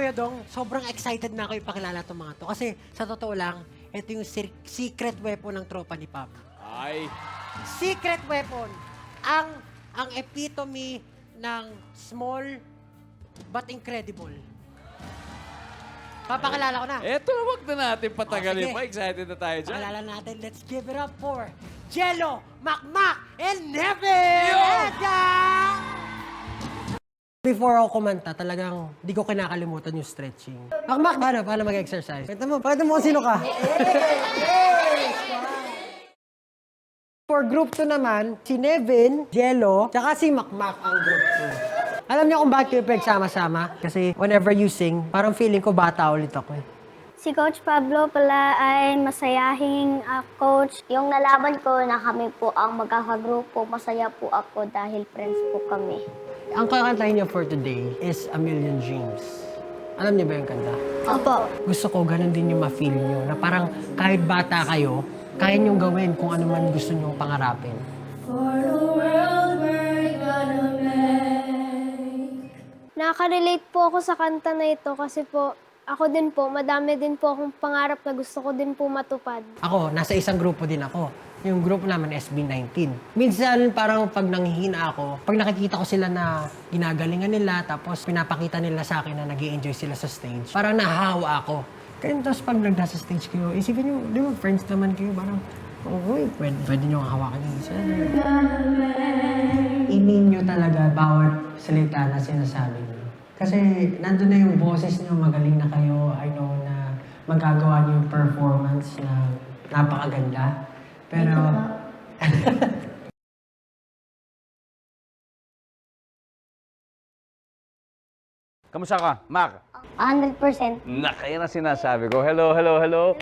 Kuya Dong, sobrang excited na ako ipakilala itong mga to. Kasi sa totoo lang, ito yung secret weapon ng tropa ni Pam. Ay. Secret weapon. Ang epitome ng small but incredible. Papakilala ko na. Eto, wag na natin patagalin sige. pa. Excited na tayo dyan. Pakilala natin, let's give it up for Jello, Makmak, and Nevin! Let's go! Before ako kumanta, talagang di ko kinakalimutan yung stretching. Makmak, paano mag-exercise? Pakita mo kung sino ka. For group 2 naman, si Nevin, Jello, tsaka si Makmak ang group 2. Alam niyo kung bakit kayo pinagsama-sama? Kasi whenever you sing, parang feeling ko bata ulit ako eh. Si Coach Pablo pala ay masayahing coach. Yung nalaman ko na kami po ang magkakagrupo, masaya po ako dahil friends po kami. Ang kakantahin niyo for today is A Million Dreams. Alam niyo ba yung kanta? Opo. Gusto ko ganun din yung ma-feel niyo, na parang kahit bata kayo, kaya niyong gawin kung ano man gusto niyong pangarapin. For the world we're gonna make. Nakaka-relate po ako sa kanta na ito kasi po, ako din po, madami din po akong pangarap na gusto ko din po matupad. Ako, nasa isang grupo din ako. Yung grupo naman, SB19. Minsan, parang pag nanghihina ako, pag nakikita ko sila na ginagalingan nila, tapos pinapakita nila sa akin na nag-i-enjoy sila sa stage, parang nahahawa ako. Kaya tapos pag nagdasa stage kayo, isipin nyo, di ba, friends naman kayo, parang, uy, pwede nyo hawakan yung isa. I-mean nyo talaga bawat salita na sinasabi nyo. Kasi nandun na yung boses nyo, magaling na kayo. I know na magagawa nyo yung performance na napakaganda. Pero... Kamusta ka, Mac? 100%. Kaya na sinasabi ko. Hello.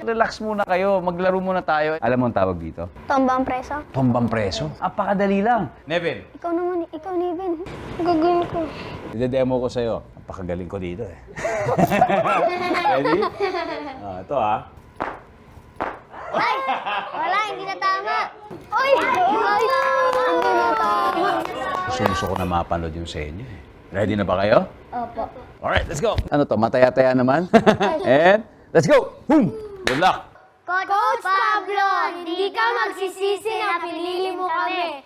Relax muna kayo. Maglaro muna tayo. Alam mo ang tawag dito? Tombang preso? Tombang preso. Apakadali lang. Nevin. Ikaw naman, ikaw Niven. Gagawin ko. Ide-demo ko sa'yo. Apakagaling ko dito eh. Ready? Ito Ay! Wala, hindi na tama. Uy! Ay! Hindi na tama. Gusto ko na mapanood yung sa inyo eh. Ready na ba kayo? Opo. Alright, let's go. Ano to? Mataya-taya naman? And let's go! Boom! Good luck! Coach Pablo, hindi ka magsisisi na pinili mo kami.